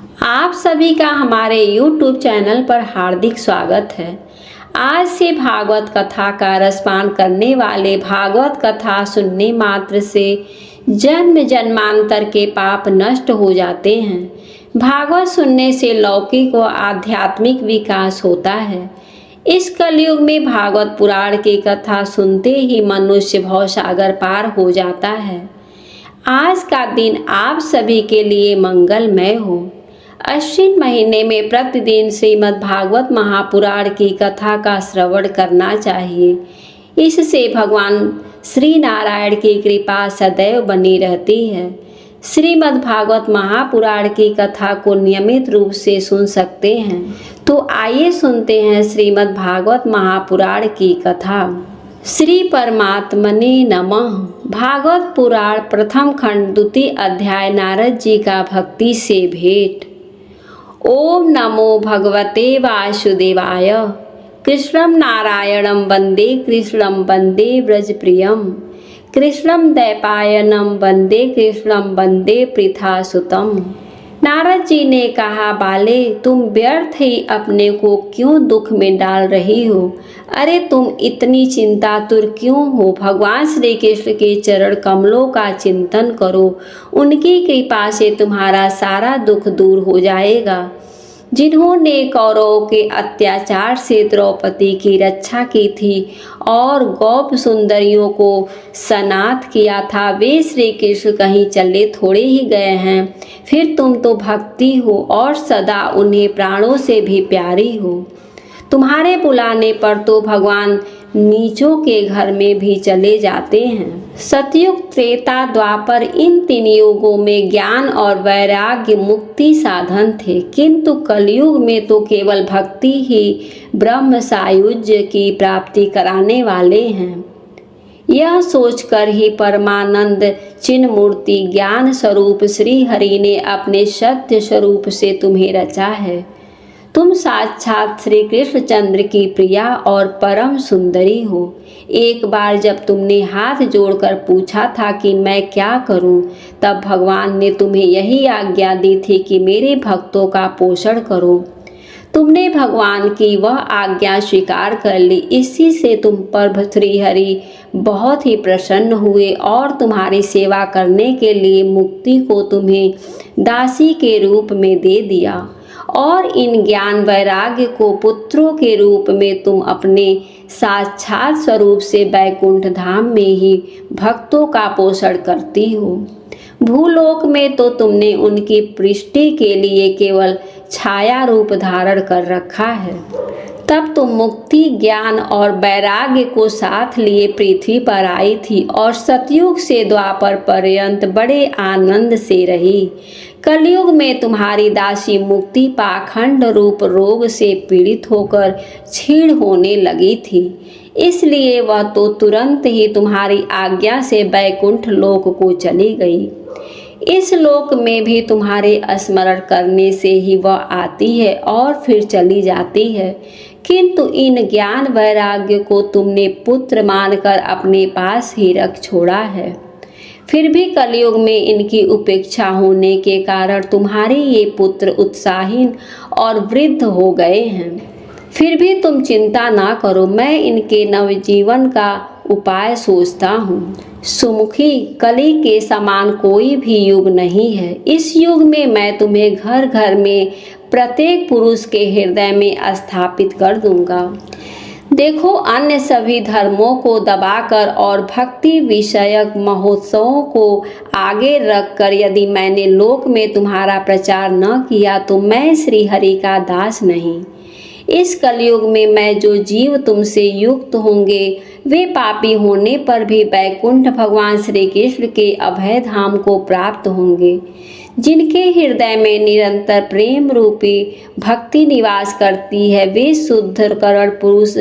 आप सभी का हमारे YouTube चैनल पर हार्दिक स्वागत है। आज से भागवत कथा का रसपान करने वाले भागवत कथा सुनने मात्र से जन्म जन्मांतर के पाप नष्ट हो जाते हैं। भागवत सुनने से लौकिक व आध्यात्मिक विकास होता है। इस कलयुग में भागवत पुराण की कथा सुनते ही मनुष्य भवसागर पार हो जाता है। आज का दिन आप सभी के लिए मंगलमय हो। अश्विन महीने में प्रतिदिन श्रीमद् भागवत महापुराण की कथा का श्रवण करना चाहिए। इससे भगवान श्री नारायण की कृपा सदैव बनी रहती है। श्रीमद् भागवत महापुराण की कथा को नियमित रूप से सुन सकते हैं। तो आइए सुनते हैं श्रीमद् भागवत महापुराण की कथा। श्री परमात्मने नमः। भागवत पुराण प्रथम खंड द्वितीय अध्याय। नारद जी का भक्ति से भेंट। ओम नमो भगवते वासुदेवाय। कृष्णं नारायणं वंदे कृष्णं वंदे व्रजप्रियं। कृष्णं दैपायनं वंदे कृष्णं वंदे पृथासुतम्। नारद जी ने कहा, बाले तुम व्यर्थ ही अपने को क्यों दुख में डाल रही हो? अरे तुम इतनी चिंतातुर क्यों हो? भगवान श्री कृष्ण के चरण कमलों का चिंतन करो। उनकी कृपा से तुम्हारा सारा दुख दूर हो जाएगा। जिन्होंने कौरवों के अत्याचार से द्रौपदी की रक्षा की थी और गोप सुंदरियों को सनाथ किया था, वे श्री कृष्ण कहीं चले थोड़े ही गए हैं। फिर तुम तो भक्ति हो और सदा उन्हें प्राणों से भी प्यारी हो। तुम्हारे बुलाने पर तो भगवान नीचों के घर में भी चले जाते हैं। सतयुग त्रेता द्वापर इन तीन युगों में ज्ञान और वैराग्य मुक्ति साधन थे, किंतु कलयुग में तो केवल भक्ति ही ब्रह्म सायुज्य की प्राप्ति कराने वाले हैं। यह सोचकर ही परमानंद चिन्ह मूर्ति ज्ञान स्वरूप श्री हरि ने अपने सत्य स्वरूप से तुम्हें रचा है। तुम साक्षात श्री कृष्णचंद्र की प्रिया और परम सुंदरी हो। एक बार जब तुमने हाथ जोड़कर पूछा था कि मैं क्या करूं, तब भगवान ने तुम्हें यही आज्ञा दी थी कि मेरे भक्तों का पोषण करो। तुमने भगवान की वह आज्ञा स्वीकार कर ली। इसी से तुम पर श्री हरि बहुत ही प्रसन्न हुए और तुम्हारी सेवा करने के लिए मुक्ति को तुम्हें दासी के रूप में दे दिया और इन ज्ञान वैराग्य को पुत्रों के रूप में तुम अपने साक्षात स्वरूप से वैकुंठ धाम में ही भक्तों का पोषण करती हो। भूलोक में तो तुमने उनकी पुष्टि के लिए केवल छाया रूप धारण कर रखा है। तब तुम मुक्ति ज्ञान और वैराग्य को साथ लिए पृथ्वी पर आई थी और सतयुग से द्वापर पर्यंत बड़े आनंद से रही। कलयुग में तुम्हारी दासी मुक्ति पाखंड रूप रोग से पीड़ित होकर क्षीण होने लगी थी, इसलिए वह तो तुरंत ही तुम्हारी आज्ञा से वैकुंठ लोक को चली गई। इस लोक में भी तुम्हारे स्मरण करने से ही वह आती है और फिर चली जाती है, किंतु इन ज्ञान वैराग्य को तुमने पुत्र मानकर अपने पास ही रख छोड़ा है। फिर भी कलयुग में इनकी उपेक्षा होने के कारण तुम्हारे ये पुत्र उत्साहीन और वृद्ध हो गए हैं। फिर भी तुम चिंता ना करो, मैं इनके नवजीवन का उपाय सोचता हूँ। सुमुखी, कली के समान कोई भी युग नहीं है। इस युग में मैं तुम्हें घर घर में प्रत्येक पुरुष के हृदय में स्थापित कर दूंगा। देखो, अन्य सभी धर्मों को दबाकर और भक्ति विषयक महोत्सवों को आगे रखकर यदि मैंने लोक में तुम्हारा प्रचार न किया तो मैं श्री हरि का दास नहीं। इस कलयुग में मैं जो जीव तुमसे युक्त होंगे वे पापी होने पर भी वैकुंठ भगवान श्री कृष्ण के अभय धाम को प्राप्त होंगे। जिनके हृदय में निरंतर प्रेम रूपी भक्ति निवास करती है, वे शुद्ध करण पुरुष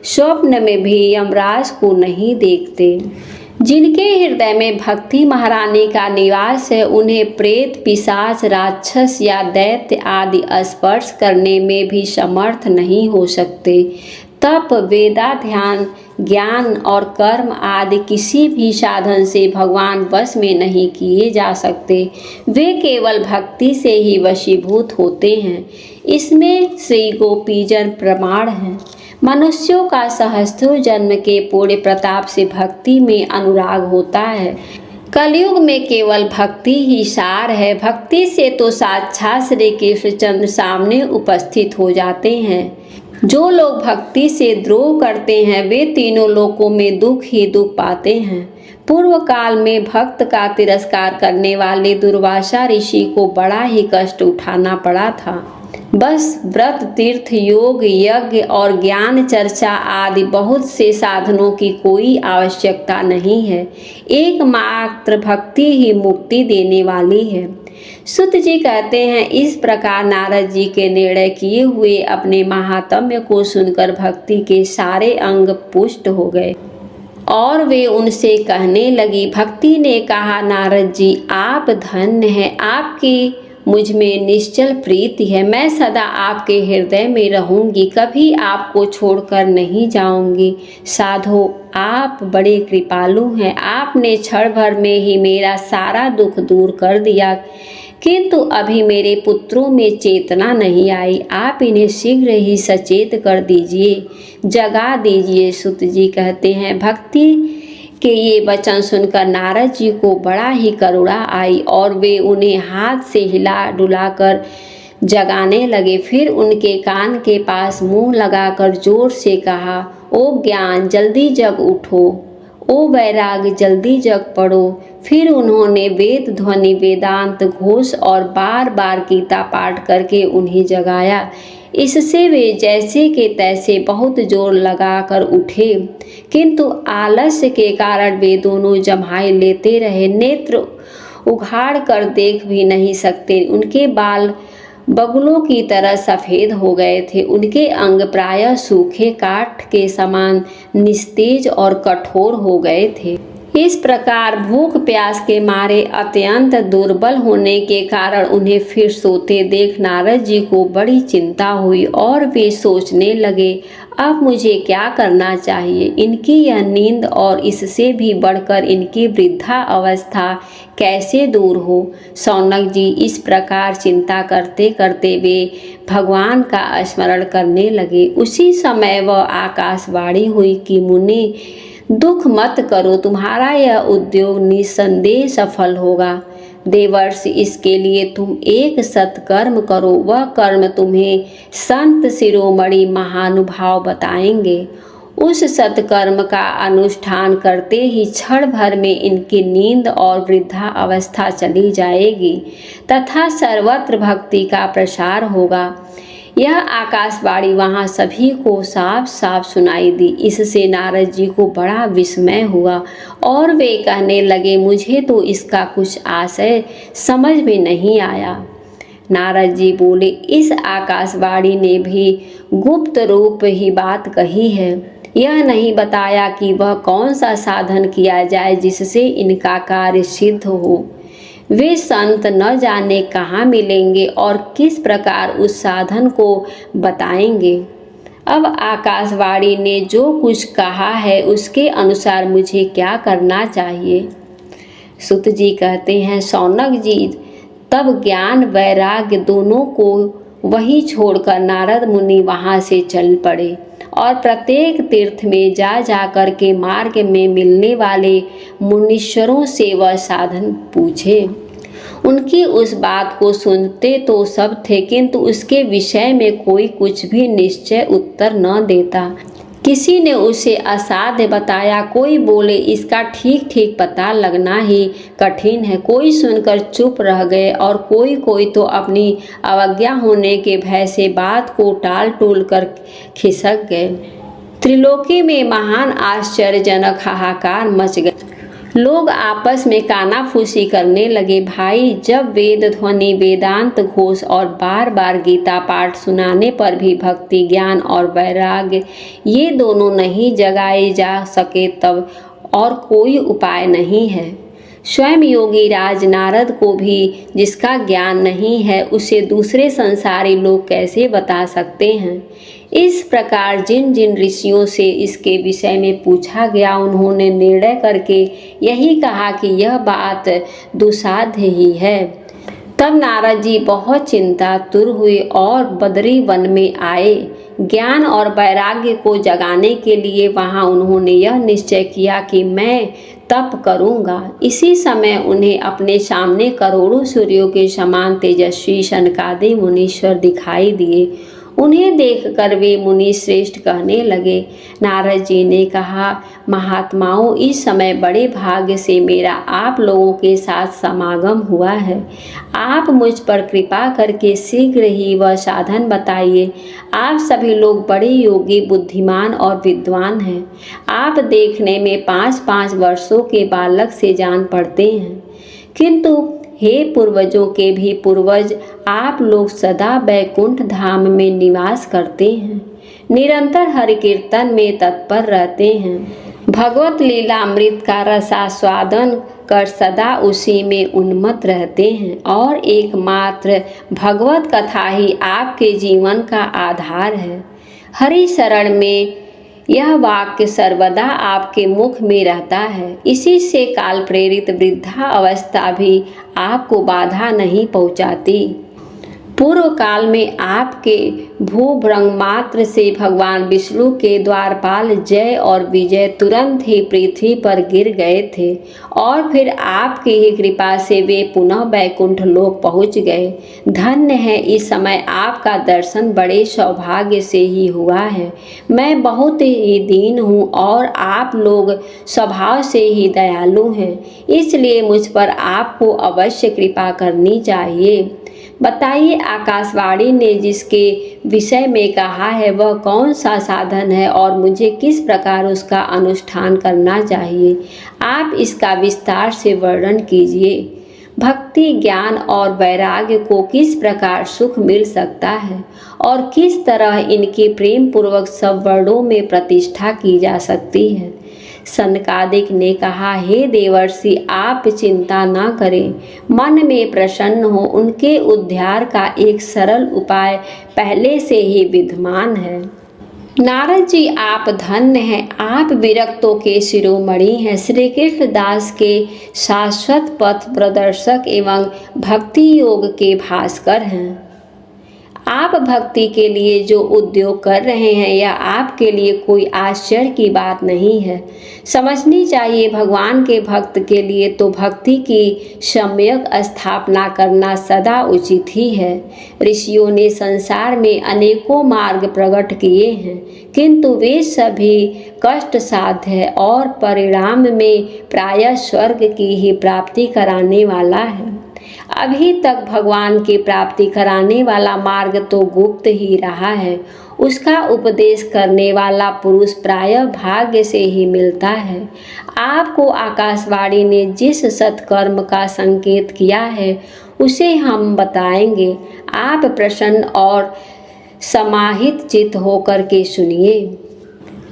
स्वप्न में भी यमराज को नहीं देखते। जिनके हृदय में भक्ति महारानी का निवास है, उन्हें प्रेत पिशाच राक्षस या दैत्य आदि स्पर्श करने में भी समर्थ नहीं हो सकते। तप, वेदाध्यान, ज्ञान और कर्म आदि किसी भी साधन से भगवान वश में नहीं किए जा सकते। वे केवल भक्ति से ही वशीभूत होते हैं। इसमें श्री गोपीजन प्रमाण है। मनुष्यों का सहस्त्रों जन्म के पुण्य प्रताप से भक्ति में अनुराग होता है। कलयुग में केवल भक्ति ही सार है। भक्ति से तो साक्षात श्री कृष्णचंद्र सामने उपस्थित हो जाते हैं। जो लोग भक्ति से द्रोह करते हैं वे तीनों लोकों में दुख ही दुख पाते हैं। पूर्व काल में भक्त का तिरस्कार करने वाले दुर्वासा ऋषि को बड़ा ही कष्ट उठाना पड़ा था। बस व्रत, तीर्थ, योग, यज्ञ और ज्ञान चर्चा आदि बहुत से साधनों की कोई आवश्यकता नहीं है। एकमात्र भक्ति ही मुक्ति देने वाली है। सुत जी कहते हैं, इस प्रकार नारद जी के निर्णय किए हुए अपने महात्म्य को सुनकर भक्ति के सारे अंग पुष्ट हो गए और वे उनसे कहने लगी। भक्ति ने कहा, नारद जी आप धन्य हैं, आपकी मुझ में निश्चल प्रीति है। मैं सदा आपके हृदय में रहूंगी, कभी आपको छोड़कर नहीं जाऊंगी। साधो, आप बड़े कृपालु हैं। आपने क्षण भर में ही मेरा सारा दुख दूर कर दिया, किंतु अभी मेरे पुत्रों में चेतना नहीं आई। आप इन्हें शीघ्र ही सचेत कर दीजिए, जगा दीजिए। सुत जी कहते हैं, भक्ति के ये वचन सुनकर नारद जी को बड़ा ही करुणा आई और वे उन्हें हाथ से हिला डुलाकर जगाने लगे। फिर उनके कान के पास मुंह लगाकर जोर से कहा, ओ ज्ञान जल्दी जग उठो, ओ वैराग जल्दी जग पड़ो। फिर उन्होंने वेद ध्वनि, वेदांत घोष और बार बार गीता पाठ करके उन्हें जगाया। इससे वे जैसे के तैसे बहुत जोर लगाकर उठे, किंतु आलस्य के कारण वे दोनों जम्हाई लेते रहे। नेत्र उघाड़ कर देख भी नहीं सकते। उनके बाल बगुलों की तरह सफ़ेद हो गए थे। उनके अंग प्रायः सूखे काठ के समान निस्तेज और कठोर हो गए थे। इस प्रकार भूख प्यास के मारे अत्यंत दुर्बल होने के कारण उन्हें फिर सोते देख नारद जी को बड़ी चिंता हुई और वे सोचने लगे, अब मुझे क्या करना चाहिए। इनकी यह नींद और इससे भी बढ़कर इनकी वृद्धा अवस्था कैसे दूर हो। शौनक जी इस प्रकार चिंता करते करते वे भगवान का स्मरण करने लगे। उसी समय वह आकाशवाणी हुई कि मुनि, दुख मत करो, तुम्हारा यह उद्योग निसंदेह सफल होगा। देवर्ष, इसके लिए तुम एक सत्कर्म करो। वह कर्म तुम्हें संत शिरोमणि महानुभाव बताएंगे। उस सत्कर्म का अनुष्ठान करते ही क्षण भर में इनकी नींद और वृद्धा अवस्था चली जाएगी तथा सर्वत्र भक्ति का प्रसार होगा। यह आकाशवाणी वहाँ सभी को साफ साफ सुनाई दी। इससे नारद जी को बड़ा विस्मय हुआ और वे कहने लगे, मुझे तो इसका कुछ आशय समझ में नहीं आया। नारद जी बोले, इस आकाशवाणी ने भी गुप्त रूप ही बात कही है। यह नहीं बताया कि वह कौन सा साधन किया जाए जिससे इनका कार्य सिद्ध हो। वे संत न जाने कहाँ मिलेंगे और किस प्रकार उस साधन को बताएंगे। अब आकाशवाणी ने जो कुछ कहा है उसके अनुसार मुझे क्या करना चाहिए। सुत जी कहते हैं, शौनक जी तब ज्ञान वैराग्य दोनों को वहीं छोड़कर नारद मुनि वहाँ से चल पड़े और प्रत्येक तीर्थ में जा जाकर के मार्ग में मिलने वाले मुनीश्वरों से वह साधन पूछे। उनकी उस बात को सुनते तो सब थे, किंतु उसके विषय में कोई कुछ भी निश्चय उत्तर न देता। किसी ने उसे असाध्य बताया, कोई बोले इसका ठीक ठीक पता लगना ही कठिन है। कोई सुनकर चुप रह गए और कोई तो अपनी अवज्ञा होने के भय से बात को टाल टूल कर खिसक गए। त्रिलोकी में महान आश्चर्यजनक हाहाकार मच गया। लोग आपस में कानाफूसी करने लगे। भाई, जब वेद ध्वनि, वेदांत घोष और बार बार गीता पाठ सुनाने पर भी भक्ति, ज्ञान और वैराग्य ये दोनों नहीं जगाए जा सके तब और कोई उपाय नहीं है। स्वयं योगी राज नारद को भी जिसका ज्ञान नहीं है उसे दूसरे संसारी लोग कैसे बता सकते हैं। इस प्रकार जिन जिन ऋषियों से इसके विषय में पूछा गया उन्होंने निर्णय करके यही कहा कि यह बात दुस्साध्य ही है। तब नारद जी बहुत चिंतातुर हुए और बदरी वन में आए। ज्ञान और वैराग्य को जगाने के लिए वहां उन्होंने यह निश्चय किया कि मैं तप करूंगा। इसी समय उन्हें अपने सामने करोड़ों सूर्यों के समान तेजस्वी सनकादि मुनीश्वर दिखाई दिए। उन्हें देखकर वे मुनि श्रेष्ठ कहने लगे। नारद जी ने कहा, महात्माओं, इस समय बड़े भाग्य से मेरा आप लोगों के साथ समागम हुआ है। आप मुझ पर कृपा करके शीघ्र ही वह साधन बताइए। आप सभी लोग बड़े योगी, बुद्धिमान और विद्वान हैं। आप देखने में 5-5 वर्षों के बालक से जान पड़ते हैं, किंतु हे पूर्वजों के भी पूर्वज, आप लोग सदा वैकुंठ धाम में निवास करते हैं, निरंतर हरि कीर्तन में तत्पर रहते हैं, भगवत लीला अमृत का रसास्वादन कर सदा उसी में उन्मत्त रहते हैं और एकमात्र भगवत कथा ही आपके जीवन का आधार है। हरि शरण में यह वाक्य सर्वदा आपके मुख में रहता है। इसी से काल प्रेरित वृद्धा अवस्था भी आपको बाधा नहीं पहुंचाती। पूर्व काल में आपके भूभ्रंग मात्र से भगवान विष्णु के द्वारपाल जय और विजय तुरंत ही पृथ्वी पर गिर गए थे और फिर आपकी ही कृपा से वे पुनः वैकुंठ लोक पहुंच गए। धन्य है, इस समय आपका दर्शन बड़े सौभाग्य से ही हुआ है। मैं बहुत ही दीन हूँ और आप लोग स्वभाव से ही दयालु हैं, इसलिए मुझ पर आपको अवश्य कृपा करनी चाहिए। बताइए, आकाशवाणी ने जिसके विषय में कहा है वह कौन सा साधन है और मुझे किस प्रकार उसका अनुष्ठान करना चाहिए? आप इसका विस्तार से वर्णन कीजिए। भक्ति, ज्ञान और वैराग्य को किस प्रकार सुख मिल सकता है और किस तरह इनकी प्रेम पूर्वक सब वर्णों में प्रतिष्ठा की जा सकती है? सनकादिक ने कहा, हे देवर्षि, आप चिंता न करें, मन में प्रसन्न हो। उनके उद्धार का एक सरल उपाय पहले से ही विद्यमान है। नारद जी, आप धन्य हैं, आप विरक्तों के शिरोमणि हैं, श्री कृष्ण दास के शाश्वत पथ प्रदर्शक एवं भक्ति योग के भास्कर हैं। आप भक्ति के लिए जो उद्योग कर रहे हैं यह आपके लिए कोई आश्चर्य की बात नहीं है। समझनी चाहिए, भगवान के भक्त के लिए तो भक्ति की सम्यक स्थापना करना सदा उचित ही है। ऋषियों ने संसार में अनेकों मार्ग प्रकट किए हैं, किंतु वे सभी कष्ट साध्य है और परिणाम में प्रायः स्वर्ग की ही प्राप्ति कराने वाला है। अभी तक भगवान की प्राप्ति कराने वाला मार्ग तो गुप्त ही रहा है। उसका उपदेश करने वाला पुरुष प्रायः भाग्य से ही मिलता है। आपको आकाशवाणी ने जिस सत्कर्म का संकेत किया है उसे हम बताएंगे। आप प्रसन्न और समाहित चित्त होकर के सुनिए।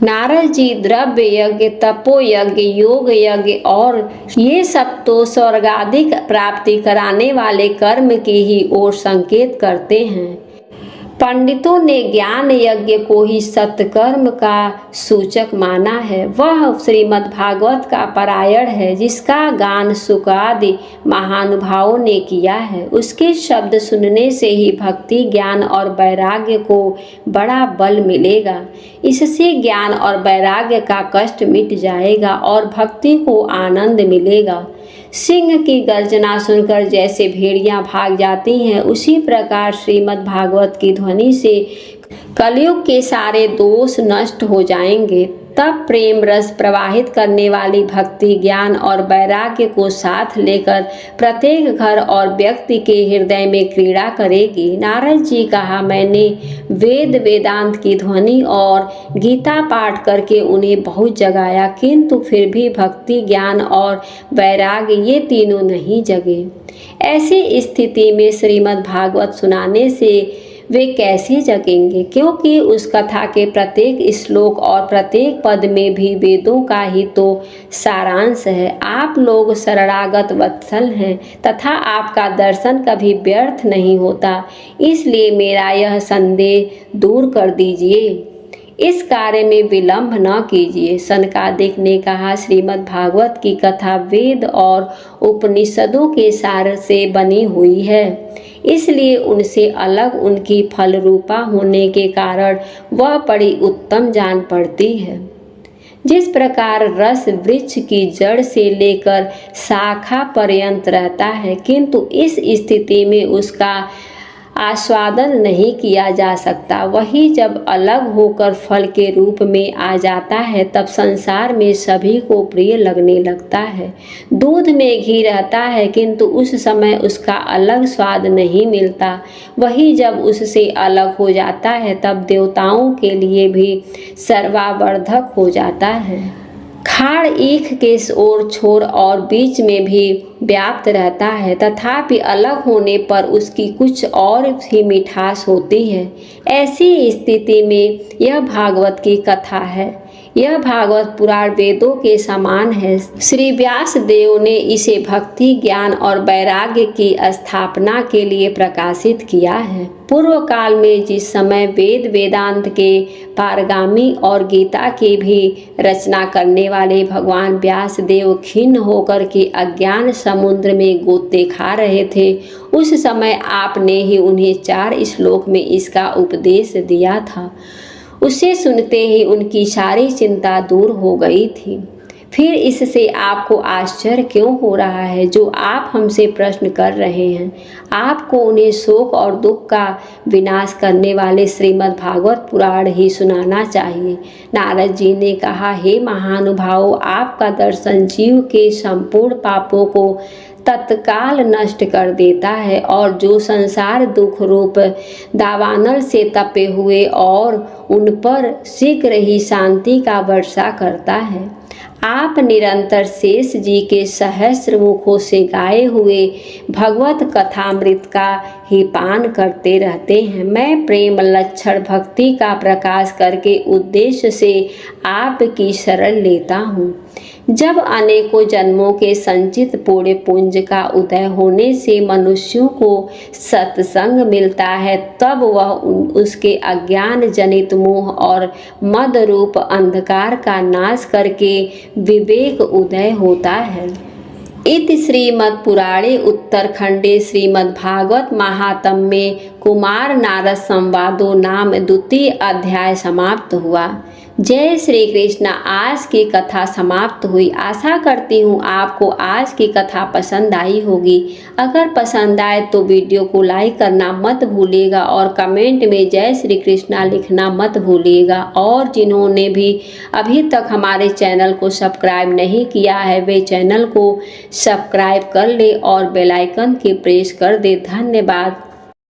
नारद जी, द्रव्य यज्ञ, तपो यज्ञ, योग यज्ञ और ये सब तो स्वर्गाधिक प्राप्ति कराने वाले कर्म की ही ओर संकेत करते हैं। पंडितों ने ज्ञान यज्ञ को ही सत्कर्म का सूचक माना है। वह श्रीमद् भागवत का पारायण है जिसका गान सुकादि महानुभावों ने किया है। उसके शब्द सुनने से ही भक्ति, ज्ञान और वैराग्य को बड़ा बल मिलेगा। इससे ज्ञान और वैराग्य का कष्ट मिट जाएगा और भक्ति को आनंद मिलेगा। सिंह की गर्जना सुनकर जैसे भेड़ियां भाग जाती हैं, उसी प्रकार श्रीमद् भागवत की ध्वनि से कलयुग के सारे दोष नष्ट हो जाएंगे। तब प्रेम रस प्रवाहित करने वाली भक्ति, ज्ञान और वैराग्य को साथ लेकर प्रत्येक घर और व्यक्ति के हृदय में क्रीड़ा करेगी। नारद जी कहा, मैंने वेद वेदांत की ध्वनि और गीता पाठ करके उन्हें बहुत जगाया, किंतु फिर भी भक्ति, ज्ञान और वैराग्य ये तीनों नहीं जगे। ऐसी स्थिति में श्रीमद् भागवत सुनाने से वे कैसे जगेंगे, क्योंकि उस कथा के प्रत्येक श्लोक और प्रत्येक पद में भी वेदों का ही तो सारांश है। आप लोग शरणागत वत्सल हैं तथा आपका दर्शन कभी व्यर्थ नहीं होता, इसलिए मेरा यह संदेह दूर कर दीजिए। इस कार्य में विलंब न कीजिए। सनकादिक ने कहा, श्रीमद् भागवत की कथा वेद और उपनिषदों के सार से बनी हुई है, इसलिए उनसे अलग उनकी फल रूपा होने के कारण वह बड़ी उत्तम जान पड़ती है। जिस प्रकार रस वृक्ष की जड़ से लेकर शाखा पर्यंत रहता है, किंतु इस स्थिति में उसका आस्वादन नहीं किया जा सकता, वही जब अलग होकर फल के रूप में आ जाता है तब संसार में सभी को प्रिय लगने लगता है। दूध में घी रहता है किंतु उस समय उसका अलग स्वाद नहीं मिलता, वही जब उससे अलग हो जाता है तब देवताओं के लिए भी सर्वावर्धक हो जाता है। खाड़ ईख के ओर छोर और बीच में भी व्याप्त रहता है, तथापि अलग होने पर उसकी कुछ और ही मिठास होती है। ऐसी स्थिति में यह भागवत की कथा है। यह भागवत पुराण वेदों के समान है। श्री व्यास देव ने इसे भक्ति, ज्ञान और वैराग्य की स्थापना के लिए प्रकाशित किया है। पूर्व काल में जिस समय वेद वेदांत के पारगामी और गीता की भी रचना करने वाले भगवान व्यास देव खिन्न होकर के अज्ञान समुद्र में गोते खा रहे थे, उस समय आपने ही उन्हें 4 श्लोक में इसका उपदेश दिया था। उसे सुनते ही उनकी सारी चिंता दूर हो गई थी। फिर इससे आपको आश्चर्य क्यों हो रहा है जो आप हमसे प्रश्न कर रहे हैं? आपको उन्हें शोक और दुख का विनाश करने वाले श्रीमद् भागवत पुराण ही सुनाना चाहिए। नारद जी ने कहा, हे महानुभावों, आपका दर्शन जीव के संपूर्ण पापों को तत्काल नष्ट कर देता है और जो संसार दुख रूप दावानल से तपे हुए और उन पर शीघ्र ही शांति का वर्षा करता है। आप निरंतर शेष जी के सहस्र मुखों से गाए हुए भगवत कथामृत का ही पान करते रहते हैं। मैं प्रेम लक्षण भक्ति का प्रकाश करके उद्देश्य से आपकी शरण लेता हूँ। जब अनेकों जन्मों के संचित पुण्य पुंज का उदय होने से मनुष्यों को सत्संग मिलता है, तब वह उसके अज्ञान जनित मोह और मद रूप अंधकार का नाश करके विवेक उदय होता है। इति श्रीमद् पुराणे उत्तरखंडे श्रीमद् भागवत महात्म्ये कुमार नारद संवादो नाम 2 अध्याय समाप्त हुआ। जय श्री कृष्ण। आज की कथा समाप्त हुई। आशा करती हूँ आपको आज की कथा पसंद आई होगी। अगर पसंद आए तो वीडियो को लाइक करना मत भूलिएगा और कमेंट में जय श्री कृष्णा लिखना मत भूलिएगा। और जिन्होंने भी अभी तक हमारे चैनल को सब्सक्राइब नहीं किया है वे चैनल को सब्सक्राइब कर ले और बेल आइकन की प्रेस कर दे। धन्यवाद।